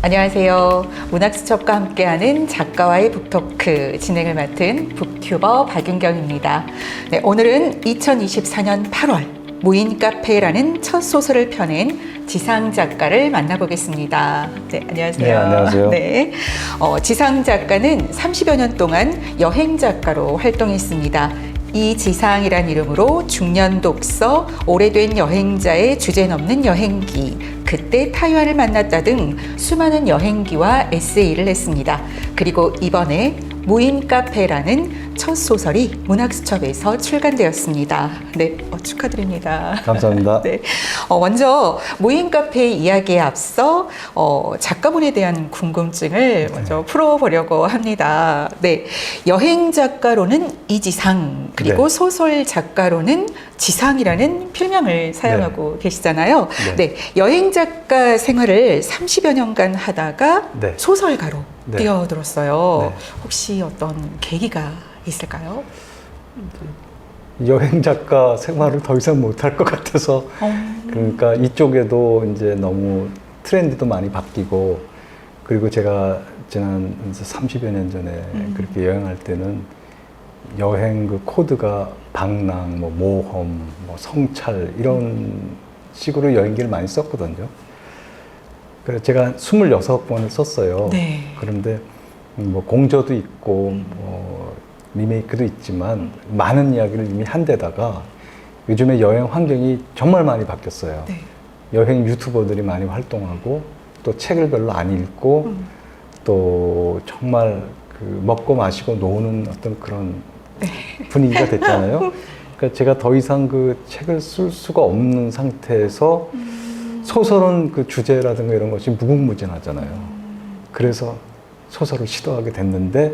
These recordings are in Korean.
안녕하세요. 문학수첩과 함께하는 작가와의 북토크 진행을 맡은 북튜버 박윤경입니다. 네, 오늘은 2024년 8월 무인카페라는 첫 소설을 펴낸 지상 작가를 만나보겠습니다. 네, 안녕하세요. 네, 안녕하세요. 네, 지상 작가는 30여 년 동안 여행 작가로 활동했습니다. 이 지상이란 이름으로 중년 독서, 오래된 여행자의 주제 넘는 여행기, 그때 타이완을 만났다 등 수많은 여행기와 에세이를 냈습니다. 그리고 이번에 무인카페라는 첫 소설이 문학수첩에서 출간되었습니다. 네, 축하드립니다. 감사합니다. 네, 먼저 무인카페 이야기에 앞서 작가분에 대한 궁금증을 먼저 풀어보려고 합니다. 네, 여행 작가로는 이지상, 그리고 네. 소설 작가로는 지상이라는 필명을 사용하고 계시잖아요. 네, 여행 작가 생활을 30여 년간 하다가 네. 소설가로 네. 뛰어들었어요. 네. 혹시 어떤 계기가 있을까요? 여행 작가 생활을 더 이상 못할 것 같아서 그러니까 이쪽에도 이제 너무 트렌드도 많이 바뀌고, 그리고 제가 지난 30여 년 전에 그렇게 여행할 때는 여행 그 코드가 방랑, 뭐 모험, 뭐 성찰 이런 식으로 여행기를 많이 썼거든요. 그래서 제가 26번을 썼어요. 네. 그런데 뭐 공저도 있고 뭐 리메이크도 있지만 많은 이야기를 이미 한 데다가 요즘에 여행 환경이 정말 많이 바뀌었어요. 네. 여행 유튜버들이 많이 활동하고 또 책을 별로 안 읽고 또 정말 그 먹고 마시고 노는 어떤 그런 분위기가 됐잖아요. 그러니까 제가 더 이상 그 책을 쓸 수가 없는 상태에서 소설은 그 주제라든가 이런 것이 무궁무진하잖아요. 그래서 소설을 시도하게 됐는데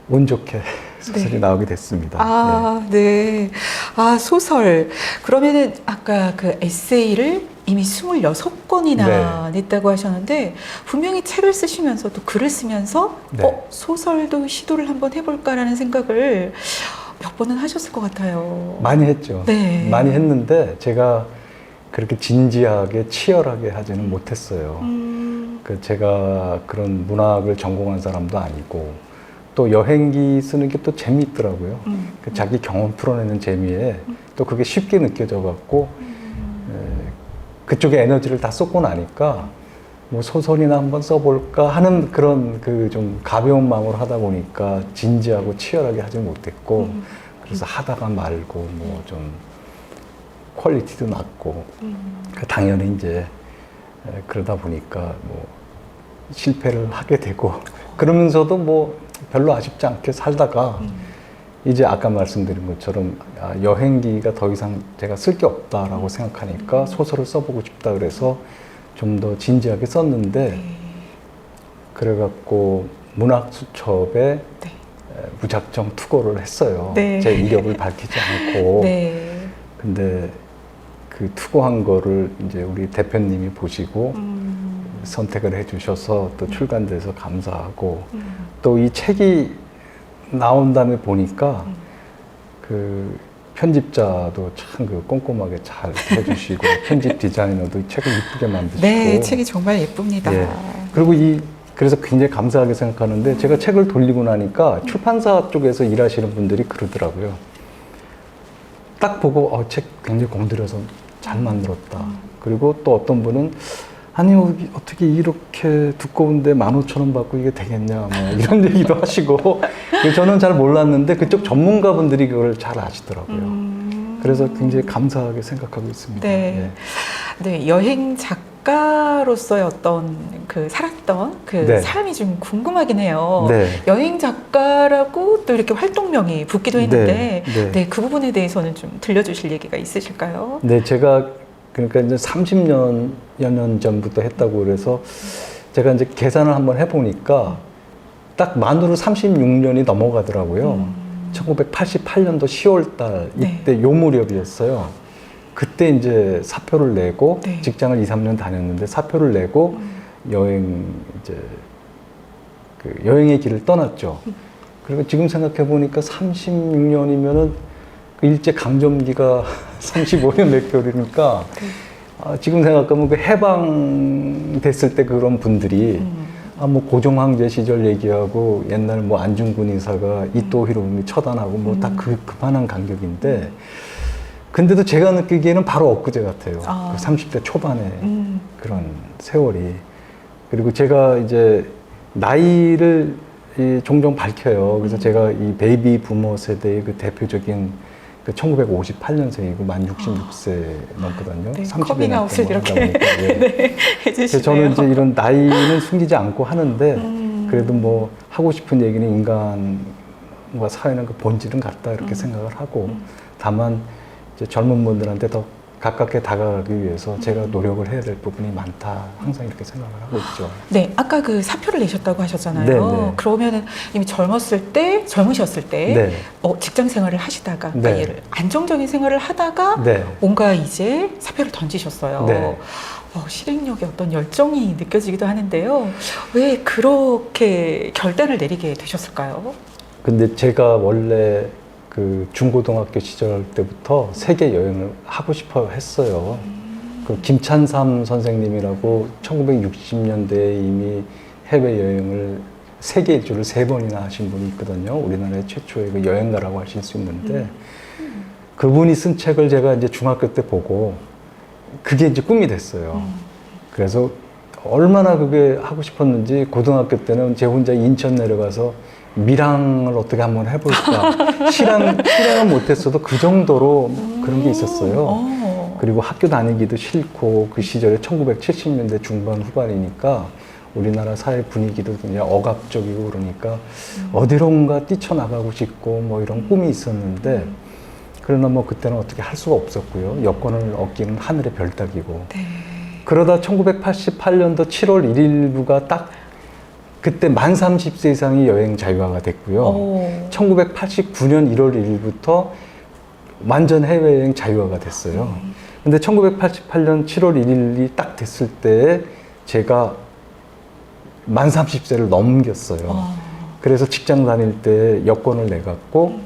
운 좋게 소설이 나오게 됐습니다. 아, 네. 아, 소설. 그러면은 아까 그 에세이를 이미 26권이나 냈다고 하셨는데, 분명히 책을 쓰시면서 또 글을 쓰면서 소설도 시도를 한번 해볼까라는 생각을 몇 번은 하셨을 것 같아요. 많이 했죠. 네. 많이 했는데 제가 그렇게 진지하게 치열하게 하지는 못했어요. 그 제가 그런 문학을 전공한 사람도 아니고, 또 여행기 쓰는 게 또 재미있더라고요. 그 자기 경험 풀어내는 재미에 또 그게 쉽게 느껴져 갖고 그쪽에 에너지를 다 쏟고 나니까 뭐 소설이나 한번 써볼까 하는 그런 그 좀 가벼운 마음으로 하다 보니까 진지하고 치열하게 하지 못했고, 그래서 하다가 말고 뭐 좀 퀄리티도 낮고 당연히 이제 그러다 보니까 뭐 실패를 하게 되고, 그러면서도 뭐 별로 아쉽지 않게 살다가 이제 아까 말씀드린 것처럼 여행기가 더 이상 제가 쓸 게 없다라고 생각하니까 소설을 써보고 싶다 그래서 좀 더 진지하게 썼는데, 그래갖고 문학수첩에 무작정 투고를 했어요. 제 이력을 밝히지 않고. 근데 그 투고한 거를 이제 우리 대표님이 보시고 선택을 해주셔서 또 출간돼서 감사하고, 또 이 책이 나온 다음에 보니까 그 편집자도 참 그 꼼꼼하게 잘 해주시고 편집 디자이너도 이 책을 이쁘게 만드시고. 네, 책이 정말 예쁩니다. 그리고 그래서 굉장히 감사하게 생각하는데, 제가 책을 돌리고 나니까 출판사 쪽에서 일하시는 분들이 그러더라고요. 딱 보고 책 굉장히 공들여서 잘 만들었다. 그리고 또 어떤 분은 아니 어떻게 이렇게 두꺼운데 15,000원 받고 이게 되겠냐 뭐 이런 얘기도 하시고, 저는 잘 몰랐는데 그쪽 전문가분들이 그걸 잘 아시더라고요. 그래서 굉장히 감사하게 생각하고 있습니다. 네, 여행 작가로서의 어떤 그 살았던 그 삶이 좀 궁금하긴 해요. 여행 작가라고 또 이렇게 활동명이 붙기도 했는데, 그 부분에 대해서는 좀 들려주실 얘기가 있으실까요? 네, 제가 그러니까 이제 30여 년 전부터 했다고 그래서 제가 이제 계산을 한번 해보니까 딱 만으로 36년이 넘어가더라고요. 1988년도 10월 달 이때 요 무렵이었어요. 그때 이제 사표를 내고 직장을 2, 3년 다녔는데 사표를 내고 여행의 길을 떠났죠. 그리고 지금 생각해 보니까 36년이면은 일제 강점기가 35년 몇 개월이니까 지금 생각하면 그 해방됐을 때 그런 분들이 뭐 고종황제 시절 얘기하고 옛날 뭐 안중근 의사가 이토 히로부미 처단하고 뭐 다 그만한 간격인데 근데도 제가 느끼기에는 바로 엊그제 같아요. 그 30대 초반에 그런 세월이. 그리고 제가 이제 나이를 종종 밝혀요. 그래서 제가 이 베이비 부모 세대의 그 대표적인 그 1958년생이고 만 66세 넘거든요. 네, 30여 커밍아웃을 년 이렇게 동안 하다 보니까, 예. 네, 그래서 해주시네요. 저는 이제 이런 나이는 숨기지 않고 하는데 그래도 뭐 하고 싶은 얘기는 인간과 사회는 그 본질은 같다 이렇게 생각을 하고 다만 이제 젊은 분들한테 더 가깝게 다가가기 위해서 제가 노력을 해야 될 부분이 많다 항상 이렇게 생각을 하고 있죠. 네, 아까 그 사표를 내셨다고 하셨잖아요. 네, 네. 그러면은 이미 젊으셨을 때 네. 직장 생활을 하시다가 네. 그러니까 얘를 안정적인 생활을 하다가 네. 뭔가 이제 사표를 던지셨어요. 네. 실행력에 어떤 열정이 느껴지기도 하는데요. 왜 그렇게 결단을 내리게 되셨을까요? 근데 제가 원래 그 중고등학교 시절 때부터 세계 여행을 하고 싶어 했어요. 그 김찬삼 선생님이라고 1960년대에 이미 해외 여행을 세계 일주를 3번이나 하신 분이 있거든요. 우리나라의 최초의 그 여행가라고 하실 수 있는데 그분이 쓴 책을 제가 이제 중학교 때 보고 그게 이제 꿈이 됐어요. 그래서 얼마나 그게 하고 싶었는지 고등학교 때는 제 혼자 인천 내려가서 밀항을 어떻게 한번 해볼까. 실행은 못했어도 그 정도로 그런 게 있었어요. 그리고 학교 다니기도 싫고 그 시절에 1970년대 중반 후반이니까 우리나라 사회 분위기도 그냥 억압적이고 그러니까 어디론가 뛰쳐나가고 싶고 뭐 이런 꿈이 있었는데 그러나 뭐 그때는 어떻게 할 수가 없었고요. 여권을 얻기는 하늘의 별 따기고. 네. 그러다 1988년도 7월 1일부가 딱 그때 만 30세 이상이 여행 자유화가 됐고요. 1989년 1월 1일부터 완전 해외여행 자유화가 됐어요. 근데 1988년 7월 1일이 딱 됐을 때 제가 만 30세를 넘겼어요. 그래서 직장 다닐 때 여권을 내갖고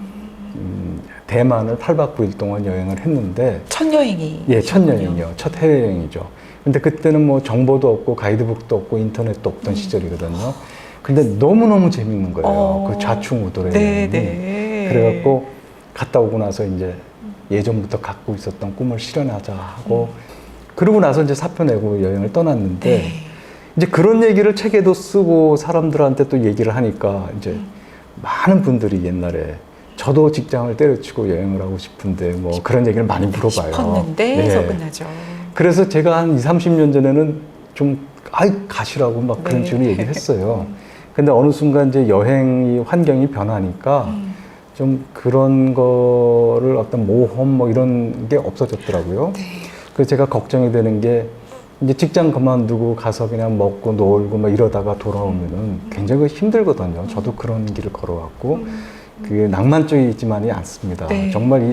대만을 8박 9일 동안 여행을 했는데 첫 여행이 예, 첫 여행이요. 첫 해외여행이죠. 근데 그때는 뭐 정보도 없고 가이드북도 없고 인터넷도 없던 시절이거든요. 근데 너무너무 재밌는 거예요. 그 좌충우돌의 네, 여행이. 네. 그래갖고 갔다 오고 나서 이제 예전부터 갖고 있었던 꿈을 실현하자 하고 그러고 나서 이제 사표 내고 여행을 떠났는데 네. 이제 그런 얘기를 책에도 쓰고 사람들한테 또 얘기를 하니까 이제 많은 분들이 옛날에 저도 직장을 때려치고 여행을 하고 싶은데 뭐 그런 얘기를 많이 물어봐요. 싶었는데 해서 끝나죠. 그래서 제가 한 20, 30년 전에는 좀 가시라고 막 그런 네. 식으로 얘기를 했어요. 근데 어느 순간 이제 여행이 환경이 변하니까 좀 그런 거를 어떤 모험 뭐 이런 게 없어졌더라고요. 네. 그래서 제가 걱정이 되는 게 이제 직장 그만두고 가서 그냥 먹고 놀고 막 이러다가 돌아오면은 굉장히 힘들거든요. 저도 그런 길을 걸어왔고 그게 낭만적이지만이 않습니다. 네. 정말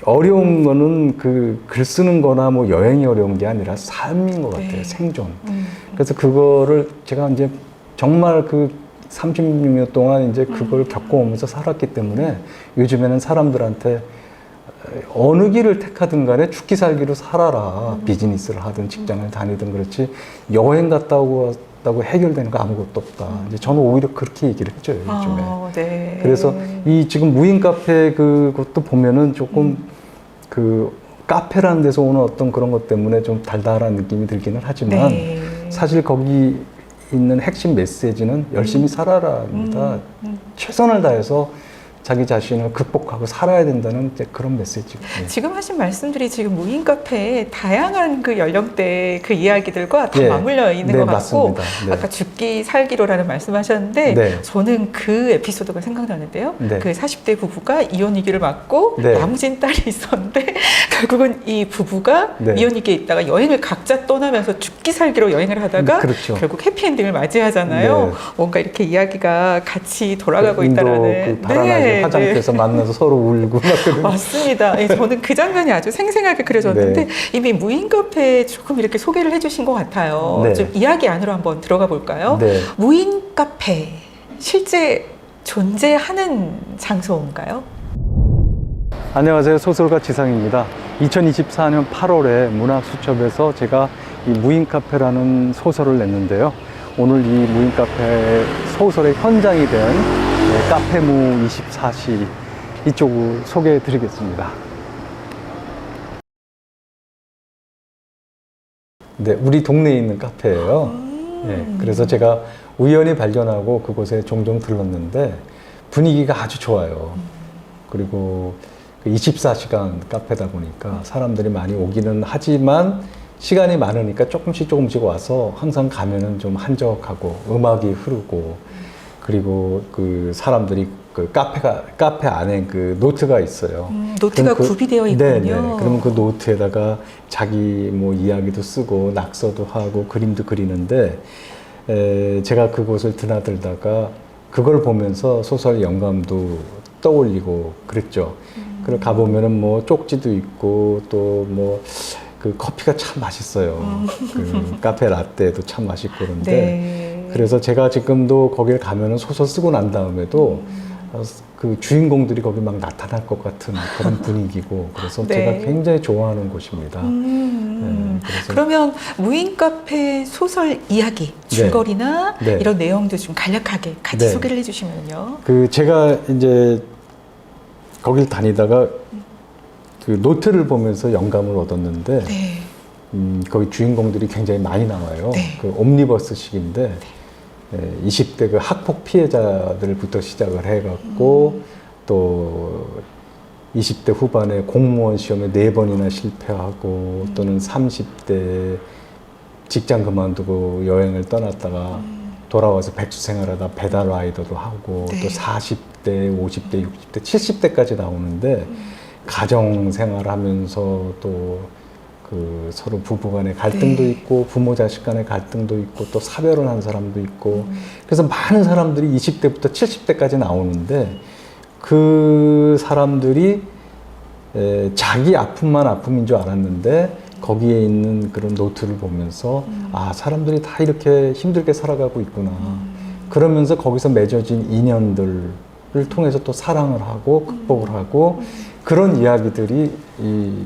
어려운 거는 그 글 쓰는 거나 뭐 여행이 어려운 게 아니라 삶인 것 같아요. 네. 생존. 그래서 그거를 제가 이제 정말 그 36년 동안 이제 그걸 겪어오면서 살았기 때문에 요즘에는 사람들한테 어느 길을 택하든 간에 죽기 살기로 살아라. 비즈니스를 하든 직장을 다니든 그렇지 여행 갔다 오고 해결되는 거 아무것도 없다. 이제 저는 오히려 그렇게 얘기를 해줘요, 요즘에. 네. 그래서 이 지금 무인 카페 그것도 보면은 조금 그 카페라는 데서 오는 어떤 그런 것 때문에 좀 달달한 느낌이 들기는 하지만 네. 사실 거기 있는 핵심 메시지는 열심히 살아라입니다. 최선을 다해서 자기 자신을 극복하고 살아야 된다는 이제 그런 메시지거든요. 지금 하신 말씀들이 지금 무인 카페에 다양한 그 연령대 그 이야기들과 다 예. 맞물려 있는 네, 것 같고 맞습니다. 네. 아까 죽기 살기로라는 말씀하셨는데 네. 저는 그 에피소드가 생각나는데요. 네. 그 40대 부부가 이혼 위기를 맞고 네. 야무진 딸이 있었는데 결국은 이 부부가 네. 이혼 위기에 있다가 여행을 각자 떠나면서 죽기 살기로 여행을 하다가 그렇죠. 결국 해피엔딩을 맞이하잖아요. 네. 뭔가 이렇게 이야기가 같이 돌아가고 인도 있다라는. 그 바라나시 화장터에서 만나서 서로 울고 막 그런. 맞습니다. 저는 그 장면이 아주 생생하게 그려졌는데 네. 이미 무인 카페 조금 이렇게 소개를 해주신 것 같아요. 네. 좀 이야기 안으로 한번 들어가 볼까요? 네. 무인 카페 실제 존재하는 장소인가요? 안녕하세요. 소설가 지상입니다. 2024년 8월에 문학수첩에서 제가 이 무인카페라는 소설을 냈는데요. 오늘 이 무인카페 소설의 현장이 된 카페무 24시 이쪽을 소개해 드리겠습니다. 네, 우리 동네에 있는 카페예요. 네, 그래서 제가 우연히 발견하고 그곳에 종종 들렀는데 분위기가 아주 좋아요. 그리고 24시간 카페다 보니까 사람들이 많이 오기는 하지만 시간이 많으니까 조금씩 와서 항상 가면은 좀 한적하고 음악이 흐르고 그리고 그 사람들이 그 카페 안에 그 노트가 있어요. 노트가 구비되어 있군요. 네네. 그러면 그 노트에다가 자기 뭐 이야기도 쓰고 낙서도 하고 그림도 그리는데 제가 그곳을 드나들다가 그걸 보면서 소설 영감도 떠올리고 그랬죠. 그리고 가보면은 뭐 쪽지도 있고 또 뭐 그 커피가 참 맛있어요. 그 카페 라떼도 참 맛있고 그런데 네. 그래서 제가 지금도 거기를 가면은 소설 쓰고 난 다음에도 그 주인공들이 거기 막 나타날 것 같은 그런 분위기고 그래서 네. 제가 굉장히 좋아하는 곳입니다. 네, 그래서 그러면 무인 카페 소설 이야기, 줄거리나 네. 이런 내용도 좀 간략하게 같이 네. 소개를 해주시면요. 그 제가 이제 거길 다니다가 그 노트를 보면서 영감을 얻었는데 네. 거기 주인공들이 굉장히 많이 나와요. 네. 그 옴니버스식인데 20대 그 학폭 피해자들부터 시작을 해갖고 또 20대 후반에 공무원 시험에 4번이나 실패하고 또는 30대 직장 그만두고 여행을 떠났다가 돌아와서 백수 생활하다 배달 라이더도 하고 네. 또 40대, 50대, 60대, 70대까지 나오는데 가정 생활하면서 또 그 서로 부부 간의 갈등도 네. 있고 부모 자식 간의 갈등도 있고 또 사별을 한 사람도 있고 그래서 많은 사람들이 20대부터 70대까지 나오는데 그 사람들이 자기 아픔만 아픔인 줄 알았는데 거기에 있는 그런 노트를 보면서 아 사람들이 다 이렇게 힘들게 살아가고 있구나 그러면서 거기서 맺어진 인연들을 통해서 또 사랑을 하고 극복을 하고 그런 이야기들이 이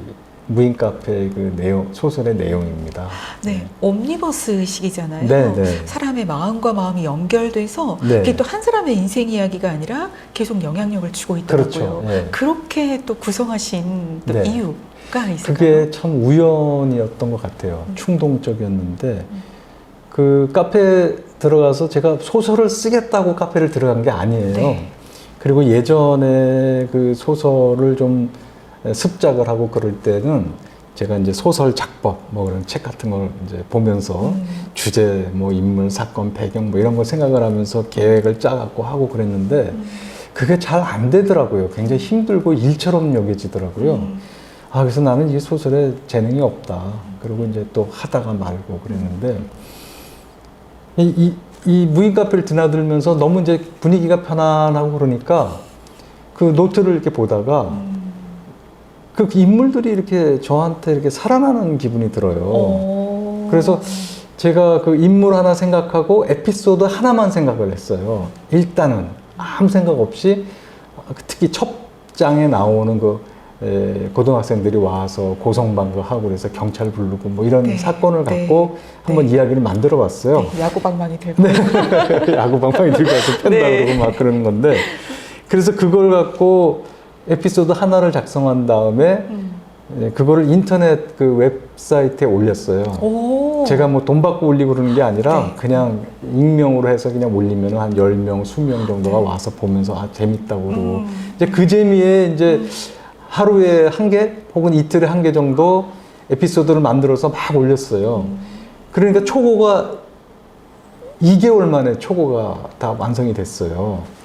무인 카페의 그 내용, 소설의 내용입니다. 네, 옴니버스식이잖아요. 네, 네. 사람의 마음과 마음이 연결돼서 네. 그게 또 한 사람의 인생 이야기가 아니라 계속 영향력을 주고 있더라고요. 그렇죠. 네. 그렇게 또 구성하신 또 네. 이유가 있을까요? 그게 참 우연이었던 것 같아요. 충동적이었는데 그 카페에 들어가서 제가 소설을 쓰겠다고 카페를 들어간 게 아니에요. 네. 그리고 예전에 그 소설을 좀 습작을 하고 그럴 때는 제가 이제 소설 작법 뭐 그런 책 같은 걸 이제 보면서 주제 뭐 인물 사건 배경 뭐 이런 걸 생각을 하면서 계획을 짜갖고 하고 그랬는데 그게 잘 안 되더라고요. 굉장히 힘들고 일처럼 여겨지더라고요. 아 그래서 나는 이 소설에 재능이 없다. 그리고 이제 또 하다가 말고 그랬는데 이 무인 카페를 드나들면서 너무 이제 분위기가 편안하고 그러니까 그 노트를 이렇게 보다가 그 인물들이 이렇게 저한테 이렇게 살아나는 기분이 들어요. 그래서 제가 그 인물 하나 생각하고 에피소드 하나만 생각을 했어요. 일단은 아무 생각 없이 특히 첫 장에 나오는 그 고등학생들이 와서 고성방가하고 그래서 경찰 부르고 뭐 이런 네. 사건을 갖고 네. 한번 네. 이야기를 만들어 봤어요. 네, 야구방망이 들고. 야구방망이 들고 와서 팬다 네. 그러고 막 그러는 건데 그래서 그걸 갖고 에피소드 하나를 작성한 다음에 그거를 인터넷 그 웹사이트에 올렸어요. 오. 제가 뭐 돈 받고 올리고 그러는 게 아니라 네. 그냥 익명으로 해서 그냥 올리면 한 10명, 20명 정도가 와서 보면서 아, 재밌다고 그러고 이제 그 재미에 이제 하루에 한 개 혹은 이틀에 한 개 정도 에피소드를 만들어서 막 올렸어요. 그러니까 초고가 2개월 만에 초고가 다 완성이 됐어요.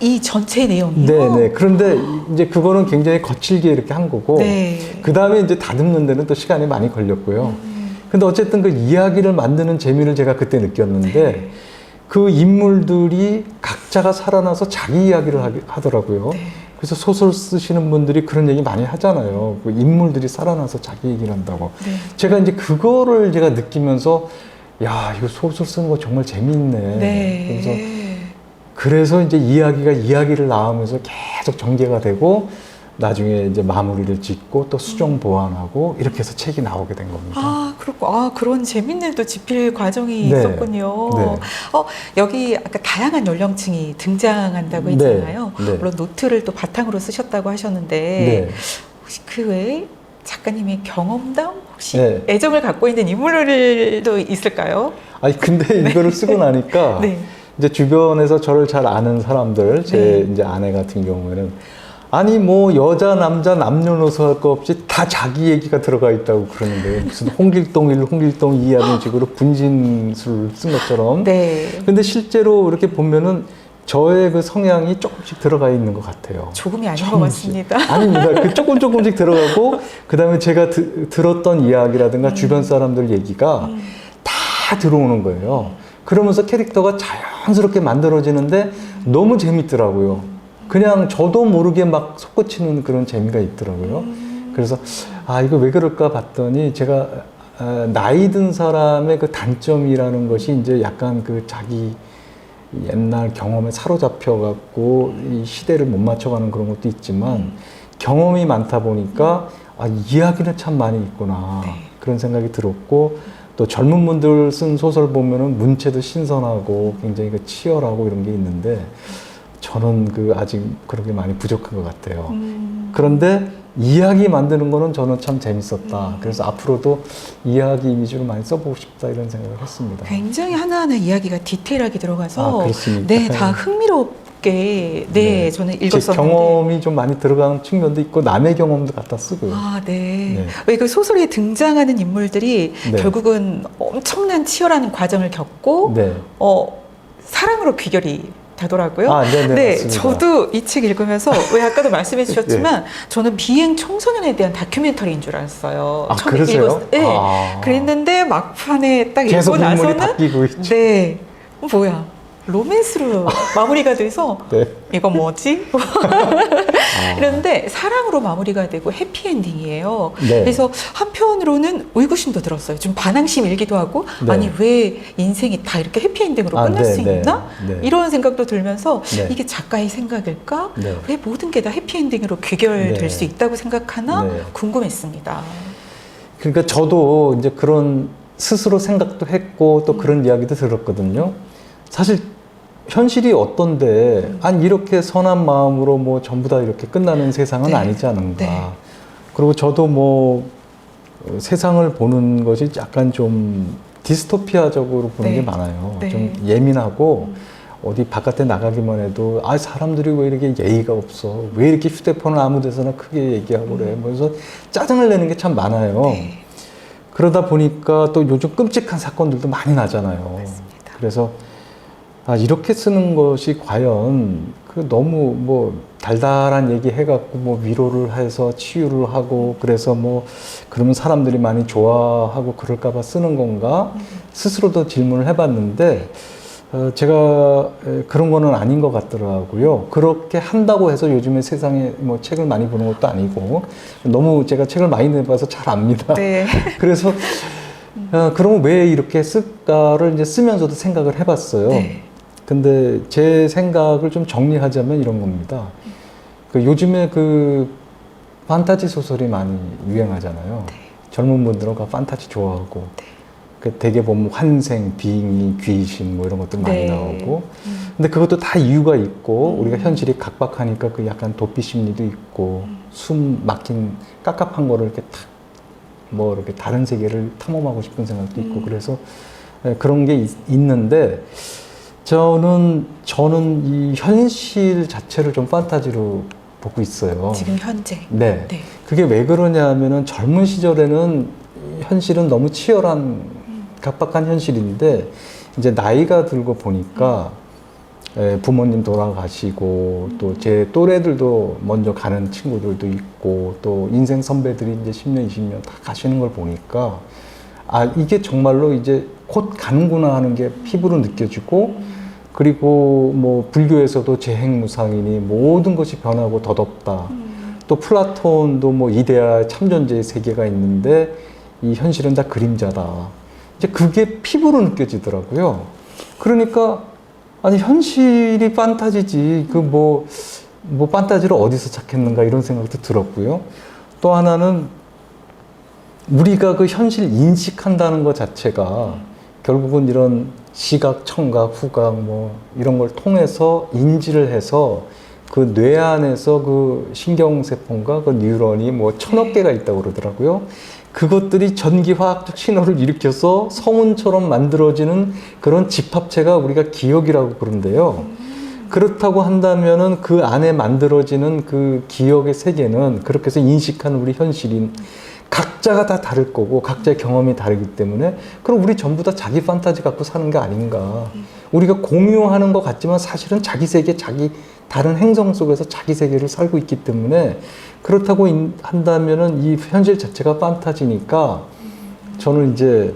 이 전체 내용이요? 네네. 그런데 이제 그거는 굉장히 거칠게 이렇게 한 거고, 네. 그 다음에 이제 다듬는 데는 또 시간이 많이 걸렸고요. 근데 어쨌든 그 이야기를 만드는 재미를 제가 그때 느꼈는데, 네. 그 인물들이 각자가 살아나서 자기 이야기를 하더라고요. 네. 그래서 소설 쓰시는 분들이 그런 얘기 많이 하잖아요. 그 인물들이 살아나서 자기 얘기를 한다고. 네. 제가 이제 그거를 제가 느끼면서, 야, 이거 소설 쓰는 거 정말 재밌네. 네. 그래서 이제 이야기가 이야기를 낳으면서 계속 전개가 되고 나중에 이제 마무리를 짓고 또 수정 보완하고 이렇게 해서 책이 나오게 된 겁니다. 아, 그렇고, 아, 그런 재밌는 또 집필 과정이 네. 있었군요. 네. 여기 아까 다양한 연령층이 등장한다고 네. 했잖아요. 네. 물론 노트를 또 바탕으로 쓰셨다고 하셨는데, 네. 혹시 그 외에 작가님의 경험담? 혹시 네. 애정을 갖고 있는 인물들도 있을까요? 아니 근데 이거를 쓰고 나니까 네. 이제 주변에서 저를 잘 아는 사람들, 제 네. 이제 아내 같은 경우에는 아니 뭐 여자 남자 남녀노소 할 거 없이 다 자기 얘기가 들어가 있다고 그러는데 무슨 홍길동 1, 홍길동 2 하는 식으로 분진술 쓴 것처럼. 네. 근데 실제로 이렇게 보면은 저의 그 성향이 조금씩 들어가 있는 것 같아요. 조금이 아닌 것 조금씩. 같습니다. 아닙니다. 그 조금씩 들어가고 그다음에 제가 들었던 이야기라든가 주변 사람들 얘기가 다 들어오는 거예요. 그러면서 캐릭터가 자연스럽게 만들어지는데 너무 재밌더라고요. 그냥 저도 모르게 막 솟구치는 그런 재미가 있더라고요. 그래서 아 이거 왜 그럴까 봤더니 제가 나이 든 사람의 그 단점이라는 것이 이제 약간 그 자기 옛날 경험에 사로잡혀 갖고 이 시대를 못 맞춰가는 그런 것도 있지만 경험이 많다 보니까 아 이야기는 참 많이 있구나 네. 그런 생각이 들었고 또 젊은 분들 쓴 소설 보면은 문체도 신선하고 굉장히 그 치열하고 이런 게 있는데 저는 그 아직 그런 게 많이 부족한 것 같아요. 그런데 이야기 만드는 거는 저는 참 재밌었다. 그래서 앞으로도 이야기 위주로 많이 써보고 싶다 이런 생각을 했습니다. 굉장히 하나하나 이야기가 디테일하게 들어가서 아, 그렇습니까? 네, 다 흥미롭게 네, 저는 제 읽었었는데 경험이 좀 많이 들어가는 측면도 있고 남의 경험도 갖다 쓰고요. 아, 네. 네. 왜 그 소설에 등장하는 인물들이 네. 결국은 엄청난 치열한 과정을 겪고 네. 사랑으로 귀결이 되더라고요. 아, 네네, 네, 맞습니다. 저도 이 책 읽으면서 왜 아까도 말씀해 주셨지만 저는 비행 청소년에 대한 다큐멘터리인 줄 알았어요. 아, 처음에 그러세요? 네, 아. 그랬는데 막판에 딱 계속 읽고 인물이 나서는 바뀌고 있죠. 네, 뭐야 로맨스로 마무리가 돼서 네. 이거 뭐지? 이런데 사랑으로 마무리가 되고 해피엔딩이에요. 네. 그래서 한편으로는 의구심도 들었어요. 좀 반항심 일기도 하고 네. 아니 왜 인생이 다 이렇게 해피엔딩으로 아, 끝날 네, 수 네, 있나? 네. 이런 생각도 들면서 네. 이게 작가의 생각일까? 네. 왜 모든 게 다 해피엔딩으로 귀결될 네. 수 있다고 생각하나? 네. 궁금했습니다. 그러니까 저도 이제 그런 스스로 생각도 했고 또 그런 이야기도 들었거든요. 사실 현실이 어떤데 아니 이렇게 선한 마음으로 뭐 전부 다 이렇게 끝나는 세상은 네. 아니지 않은가. 네. 그리고 저도 뭐 세상을 보는 것이 약간 좀 디스토피아적으로 보는 네. 게 많아요. 네. 좀 예민하고 어디 바깥에 나가기만 해도 아 사람들이 왜 이렇게 예의가 없어, 왜 이렇게 휴대폰을 아무 데서나 크게 얘기하고 그래, 그래서 짜증을 내는 게 참 많아요. 네. 그러다 보니까 또 요즘 끔찍한 사건들도 많이 나잖아요. 맞습니다. 그래서 아 이렇게 쓰는 것이 과연 그 너무 뭐 달달한 얘기 해갖고 뭐 위로를 해서 치유를 하고 그래서 뭐 그러면 사람들이 많이 좋아하고 그럴까봐 쓰는 건가 스스로도 질문을 해봤는데 제가 그런 거는 아닌 것 같더라고요. 그렇게 한다고 해서 요즘에 세상에 뭐 책을 많이 보는 것도 아니고 너무 제가 책을 많이 내봐서 잘 압니다. 네. 그래서 그러면 왜 이렇게 쓸까를 이제 쓰면서도 생각을 해봤어요. 네. 근데 제 생각을 좀 정리하자면 이런 겁니다. 그 요즘에 그 판타지 소설이 많이 유행하잖아요. 네. 젊은 분들은 그 판타지 좋아하고 그 대개 보면 환생, 빙의, 귀신 뭐 이런 것들 많이 네. 나오고 근데 그것도 다 이유가 있고 우리가 현실이 각박하니까 그 약간 도피 심리도 있고 숨 막힌 깝깝한 거를 이렇게 탁 뭐 이렇게 다른 세계를 탐험하고 싶은 생각도 있고 그래서 그런 게 있는데 저는 이 현실 자체를 좀 판타지로 보고 있어요. 지금 현재. 네. 네. 그게 왜 그러냐면은 젊은 시절에는 현실은 너무 치열한 각박한 현실인데 이제 나이가 들고 보니까 부모님 돌아가시고 또 제 또래들도 먼저 가는 친구들도 있고 또 인생 선배들이 이제 10년, 20년 다 가시는 걸 보니까 아 이게 정말로 이제 곧 가는구나 하는 게 피부로 느껴지고 그리고 뭐 불교에서도 재행무상이니 모든 것이 변하고 덧없다. 또 플라톤도 뭐 이데아 참존재의 세계가 있는데 이 현실은 다 그림자다. 이제 그게 피부로 느껴지더라고요. 그러니까 아니 현실이 판타지지 그 뭐 뭐 판타지를 어디서 찾겠는가 이런 생각도 들었고요. 또 하나는 우리가 그 현실 인식한다는 것 자체가 결국은 이런 시각, 청각, 후각 뭐 이런 걸 통해서 인지를 해서 그 뇌 안에서 그 신경세포인가 그 뉴런이 뭐 1000억 개가 있다고 그러더라고요. 그것들이 전기화학적 신호를 일으켜서 성운처럼 만들어지는 그런 집합체가 우리가 기억이라고 그러는데요. 그렇다고 한다면은 그 안에 만들어지는 그 기억의 세계는 그렇게 해서 인식하는 우리 현실인 각자가 다 다를 거고 각자의 경험이 다르기 때문에 그럼 우리 전부 다 자기 판타지 갖고 사는 게 아닌가. 우리가 공유하는 것 같지만 사실은 자기 세계, 자기 다른 행성 속에서 자기 세계를 살고 있기 때문에 그렇다고 한다면은 이 현실 자체가 판타지니까 저는 이제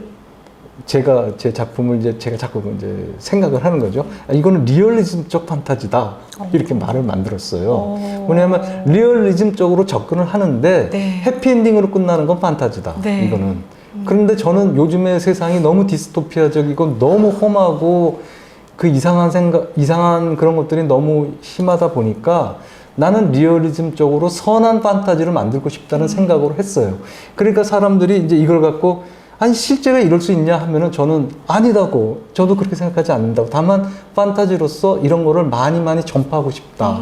제가 제 작품을 이제 제가 자꾸 이제 생각을 하는 거죠. 아, 이거는 리얼리즘적 판타지다. 이렇게 말을 만들었어요. 왜냐하면 리얼리즘적으로 접근을 하는데 네. 해피엔딩으로 끝나는 건 판타지다. 네. 이거는. 그런데 저는 요즘의 세상이 너무 디스토피아적이고 너무 험하고 그 이상한 그런 것들이 너무 심하다 보니까 나는 리얼리즘적으로 선한 판타지를 만들고 싶다는 생각으로 했어요. 그러니까 사람들이 이제 이걸 갖고 아니 실제가 이럴 수 있냐 하면은 저는 아니다고 저도 그렇게 생각하지 않는다고 다만 판타지로서 이런 거를 많이 전파하고 싶다.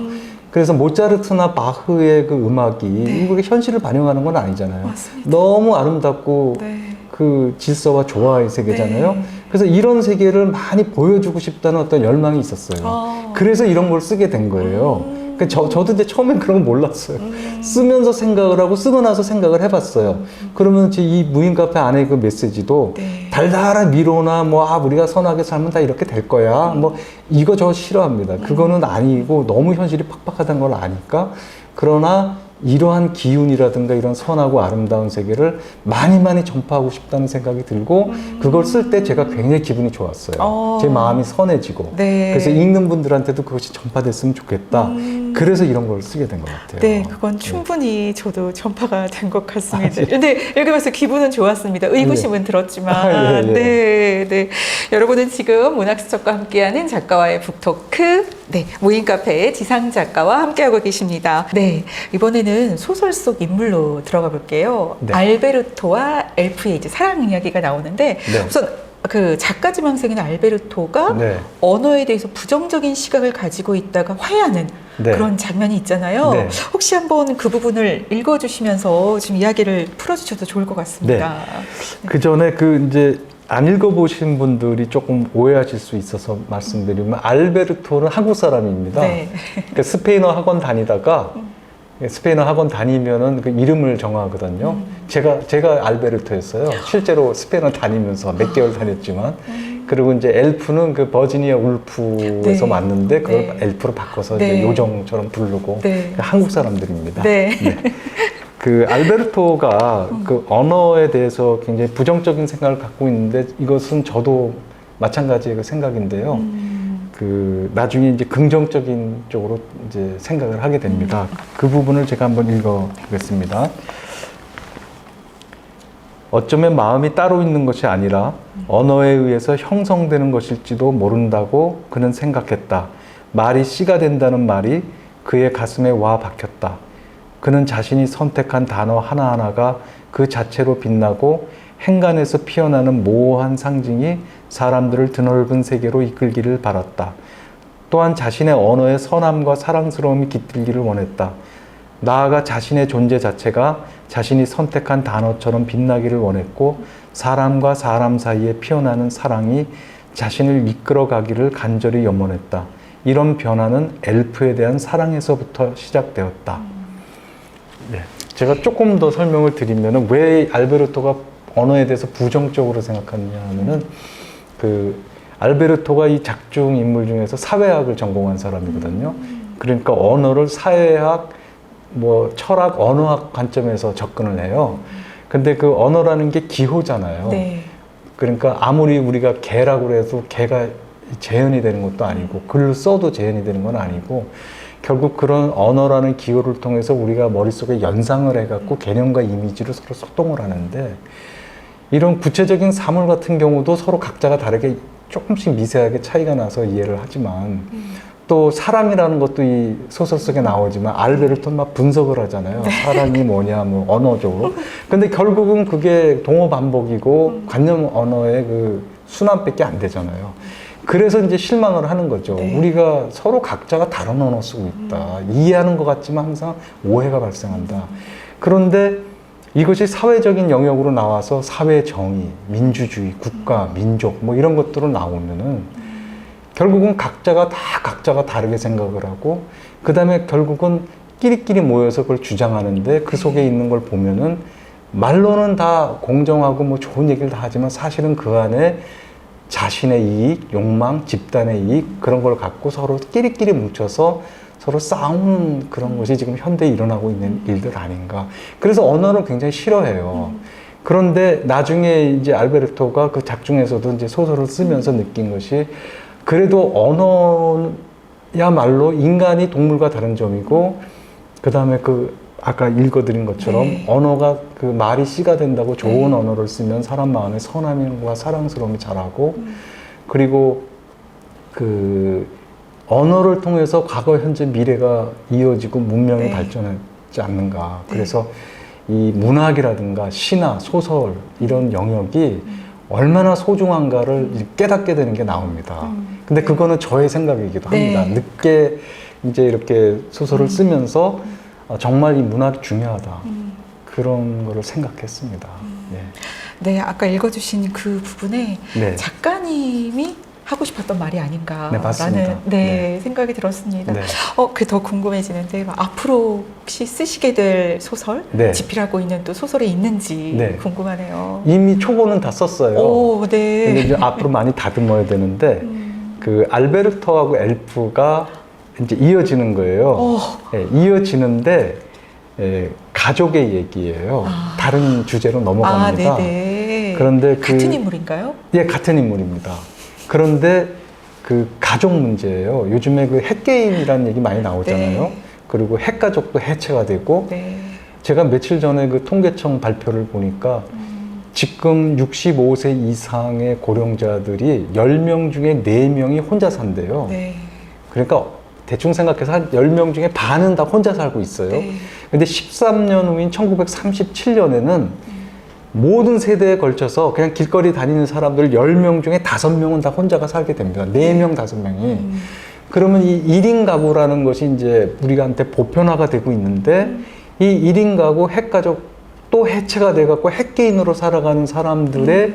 그래서 모차르트나 바흐의 그 음악이 이게 현실을 반영하는 건 아니잖아요. 맞습니다. 너무 아름답고 네. 그 질서와 조화의 세계잖아요. 네. 그래서 이런 세계를 많이 보여주고 싶다는 어떤 열망이 있었어요. 그래서 이런 걸 쓰게 된 거예요. 저도 이제 처음엔 그런 거 몰랐어요. 쓰면서 생각을 하고 쓰고 나서 생각을 해봤어요. 그러면 이 무인 카페 안에 그 메시지도 네. 달달한 미로나 뭐 우리가 선하게 살면 다 이렇게 될 거야. 뭐 이거 저 싫어합니다. 그거는 아니고 너무 현실이 팍팍하다는 걸 아니까. 그러나 이러한 기운이라든가 이런 선하고 아름다운 세계를 많이 전파하고 싶다는 생각이 들고 그걸 쓸 때 제가 굉장히 기분이 좋았어요. 제 마음이 선해지고 네. 그래서 읽는 분들한테도 그것이 전파됐으면 좋겠다. 그래서 이런 걸 쓰게 된 것 같아요. 네, 그건 충분히 저도 전파가 된 것 같습니다. 근데 읽으면서 기분은 좋았습니다. 의구심은 들었지만. 예. 네, 네. 여러분은 지금 문학수첩과 함께하는 작가와의 북토크, 네, 무인 카페의 지상 작가와 함께하고 계십니다. 네, 이번에는 소설 속 인물로 들어가 볼게요. 네. 알베르토와 엘프의 이제 사랑 이야기가 나오는데 네. 우선 그 작가 지망생인 알베르토가 네. 언어에 대해서 부정적인 시각을 가지고 있다가 화해하는 네. 그런 장면이 있잖아요. 네. 혹시 한번 그 부분을 읽어주시면서 좀 이야기를 풀어주셔도 좋을 것 같습니다. 그 전에 그 이제 안 읽어보신 분들이 조금 오해하실 수 있어서 말씀드리면 알베르토는 한국 사람입니다. 네. 그 스페인어 학원 다니다가 스페인어 학원 다니면은 그 이름을 정하거든요. 제가 알베르토였어요. 실제로 스페인어 다니면서 몇 개월 다녔지만. 그리고 이제 엘프는 그 버지니아 울프에서 네. 왔는데 그걸 네. 엘프로 바꿔서 네. 이제 요정처럼 부르고 네. 한국 사람들입니다. 네. 그 알베르토가 그 언어에 대해서 굉장히 부정적인 생각을 갖고 있는데 이것은 저도 마찬가지의 그 생각인데요. 그 나중에 이제 긍정적인 쪽으로 이제 생각을 하게 됩니다. 그 부분을 제가 한번 읽어보겠습니다. 어쩌면 마음이 따로 있는 것이 아니라 언어에 의해서 형성되는 것일지도 모른다고 그는 생각했다. 말이 씨가 된다는 말이 그의 가슴에 와 박혔다. 그는 자신이 선택한 단어 하나하나가 그 자체로 빛나고 행간에서 피어나는 모호한 상징이 사람들을 드넓은 세계로 이끌기를 바랐다. 또한 자신의 언어의 선함과 사랑스러움이 깃들기를 원했다. 나아가 자신의 존재 자체가 자신이 선택한 단어처럼 빛나기를 원했고 사람과 사람 사이에 피어나는 사랑이 자신을 이끌어가기를 간절히 염원했다. 이런 변화는 엘프에 대한 사랑에서부터 시작되었다. 네. 제가 조금 더 설명을 드리면 왜 알베르토가 언어에 대해서 부정적으로 생각하느냐 하면은 그 알베르토가 이 작중 인물 중에서 사회학을 전공한 사람이거든요. 그러니까 언어를 사회학, 뭐 철학, 언어학 관점에서 접근을 해요. 근데 그 언어라는 게 기호잖아요. 네. 그러니까 아무리 우리가 개라고 해도 개가 재현이 되는 것도 아니고 글로 써도 재현이 되는 건 아니고 결국 그런 언어라는 기호를 통해서 우리가 머릿속에 연상을 해갖고 개념과 이미지로 서로 소통을 하는데 이런 구체적인 사물 같은 경우도 서로 각자가 다르게 조금씩 미세하게 차이가 나서 이해를 하지만 또 사랑이라는 것도 이 소설 속에 나오지만 알베르토는 막 분석을 하잖아요. 사랑이 뭐냐, 뭐 언어적으로. 근데 결국은 그게 동어 반복이고 관념 언어의 그 순환밖에 안 되잖아요. 그래서 이제 실망을 하는 거죠. 네. 우리가 서로 각자가 다른 언어 쓰고 있다. 이해하는 것 같지만 항상 오해가 발생한다. 그런데 이것이 사회적인 영역으로 나와서 사회 정의, 민주주의, 국가, 민족 뭐 이런 것들로 나오면은 결국은 각자가 다르게 생각을 하고 그 다음에 결국은 끼리끼리 모여서 그걸 주장하는데 그 속에 있는 걸 보면은 말로는 다 공정하고 뭐 좋은 얘기를 다 하지만 사실은 그 안에 자신의 이익, 욕망, 집단의 이익 그런 걸 갖고 서로 끼리끼리 뭉쳐서 서로 싸우는 그런 것이 지금 현대에 일어나고 있는 일들 아닌가. 그래서 언어를 굉장히 싫어해요. 그런데 나중에 이제 알베르토가 그 작중에서도 이제 소설을 쓰면서 느낀 것이 그래도 언어야말로 인간이 동물과 다른 점이고 그 다음에 그 아까 읽어드린 것처럼 네. 언어가 그 말이 씨가 된다고 좋은 언어를 쓰면 사람 마음에 선함과 사랑스러움이 자라고 그리고 그 언어를 통해서 과거, 현재, 미래가 이어지고 문명이 네. 발전하지 않는가. 그래서 이 문학이라든가 시나 소설 이런 영역이 얼마나 소중한가를 깨닫게 되는 게 나옵니다. 근데 그거는 저의 생각이기도 합니다. 네. 늦게 이제 이렇게 소설을 쓰면서 정말 이 문학이 중요하다. 그런 거를 생각했습니다. 예. 네, 아까 읽어주신 그 부분에 네. 작가님이 하고 싶었던 말이 아닌가라는 네, 맞습니다. 네. 생각이 들었습니다. 네. 그 더 궁금해지는데 앞으로 혹시 쓰시게 될 소설, 네. 집필하고 있는 또 소설이 있는지 네. 궁금하네요. 이미 초고는 다 썼어요. 오, 네. 근데 이제 앞으로 많이 다듬어야 되는데 그 알베르토하고 엘프가 이제 이어지는 거예요. 예, 이어지는데 가족의 얘기예요. 다른 주제로 넘어갑니다. 네네. 그런데 같은 인물인가요? 예, 같은 인물입니다. 그런데 그 가족 문제예요. 요즘에 그 핵게임이라는 얘기 많이 나오잖아요. 네. 그리고 핵가족도 해체가 되고 네. 제가 며칠 전에 그 통계청 발표를 보니까 지금 65세 이상의 고령자들이 10명 중에 4명이 혼자 산대요. 네. 그러니까 대충 생각해서 한 10명 중에 반은 다 혼자 살고 있어요. 네. 근데 13년 후인 1937년에는 모든 세대에 걸쳐서 그냥 길거리 다니는 사람들 10명 중에 5명은 다 혼자가 살게 됩니다. 4명, 5명이. 그러면 이 1인 가구라는 것이 이제 우리한테 보편화가 되고 있는데 이 1인 가구 핵가족 또 해체가 돼갖고 핵개인으로 살아가는 사람들의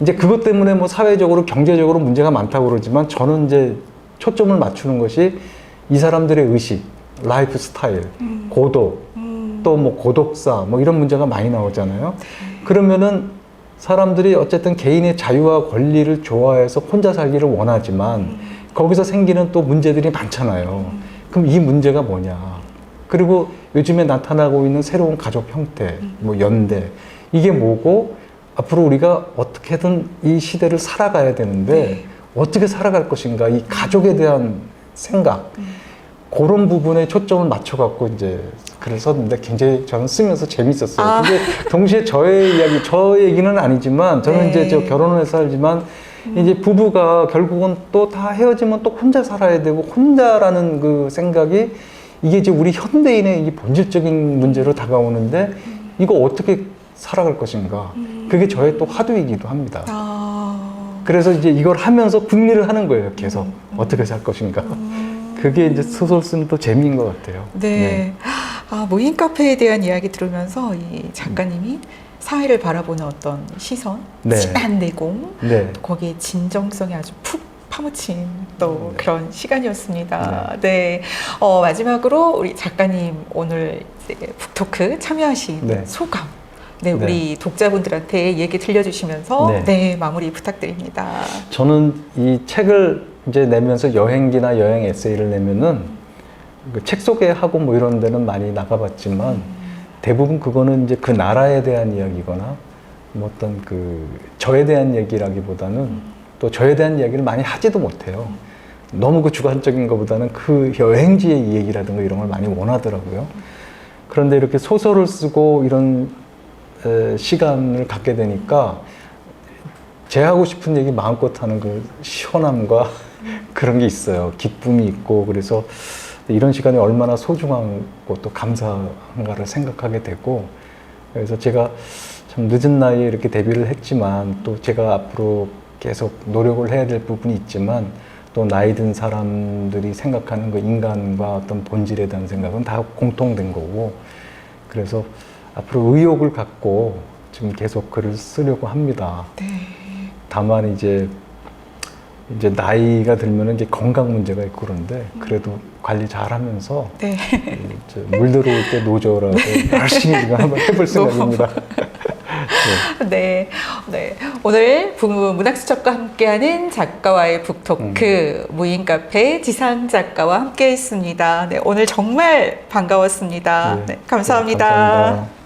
이제 그것 때문에 뭐 사회적으로 경제적으로 문제가 많다고 그러지만 저는 이제 초점을 맞추는 것이 이 사람들의 의식, 라이프 스타일, 고독, 또 뭐 고독사 뭐 이런 문제가 많이 나오잖아요. 그러면은 사람들이 어쨌든 개인의 자유와 권리를 좋아해서 혼자 살기를 원하지만 거기서 생기는 또 문제들이 많잖아요. 그럼 이 문제가 뭐냐? 그리고 요즘에 나타나고 있는 새로운 가족 형태, 뭐 연대 이게 뭐고 앞으로 우리가 어떻게든 이 시대를 살아가야 되는데 어떻게 살아갈 것인가? 이 가족에 대한 생각 그런 부분에 초점을 맞춰갖고 이제 글을 썼는데 굉장히 저는 쓰면서 재밌었어요. 근데 동시에 저의 이야기, 저 얘기는 아니지만 저는 네. 이제 저 결혼을 해서 살지만 이제 부부가 결국은 또 다 헤어지면 또 혼자 살아야 되고 혼자라는 그 생각이 이게 이제 우리 현대인의 이 본질적인 문제로 다가오는데 이거 어떻게 살아갈 것인가? 그게 저의 또 화두이기도 합니다. 그래서 이제 이걸 하면서 궁리를 하는 거예요. 계속 어떻게 살 것인가. 그게 이제 소설 쓰는 또 재미인 것 같아요. 네. 모임 카페에 대한 이야기 들으면서 이 작가님이 사회를 바라보는 어떤 시선, 네. 진한 내공, 네. 또 거기에 진정성이 아주 푹 파묻힌 또 그런 시간이었습니다. 네. 마지막으로 우리 작가님 오늘 이제 북토크 참여하신 네. 소감. 네, 우리 독자분들한테 얘기 들려주시면서 마무리 부탁드립니다. 저는 이 책을 이제 내면서 여행기나 여행 에세이를 내면은 그 책 소개하고 뭐 이런 데는 많이 나가봤지만 대부분 그거는 이제 그 나라에 대한 이야기거나 뭐 어떤 그 저에 대한 얘기라기보다는 또 저에 대한 이야기를 많이 하지도 못해요. 너무 그 주관적인 것보다는 그 여행지의 이 얘기라든가 이런 걸 많이 원하더라고요. 그런데 이렇게 소설을 쓰고 이런 시간을 갖게 되니까 제 하고 싶은 얘기 마음껏 하는 그 시원함과 그런 게 있어요. 기쁨이 있고 그래서 이런 시간이 얼마나 소중하고 또 감사한가를 생각하게 되고 그래서 제가 참 늦은 나이에 이렇게 데뷔를 했지만 또 제가 앞으로 계속 노력을 해야 될 부분이 있지만 또 나이 든 사람들이 생각하는 그 인간과 어떤 본질에 대한 생각은 다 공통된 거고 그래서 앞으로 의욕을 갖고 지금 계속 글을 쓰려고 합니다. 네. 다만 이제 나이가 들면은 이제 건강 문제가 있고 그런데 그래도 관리 잘 하면서 네. 물 들어올 때 노조라고 열심히 지금 한번 해볼 생각입니다. 네. 네. 오늘 문학수첩과 함께하는 작가와의 북토크 무인 카페 지상 작가와 함께 했습니다. 네. 오늘 정말 반가웠습니다. 네. 감사합니다. 감사합니다.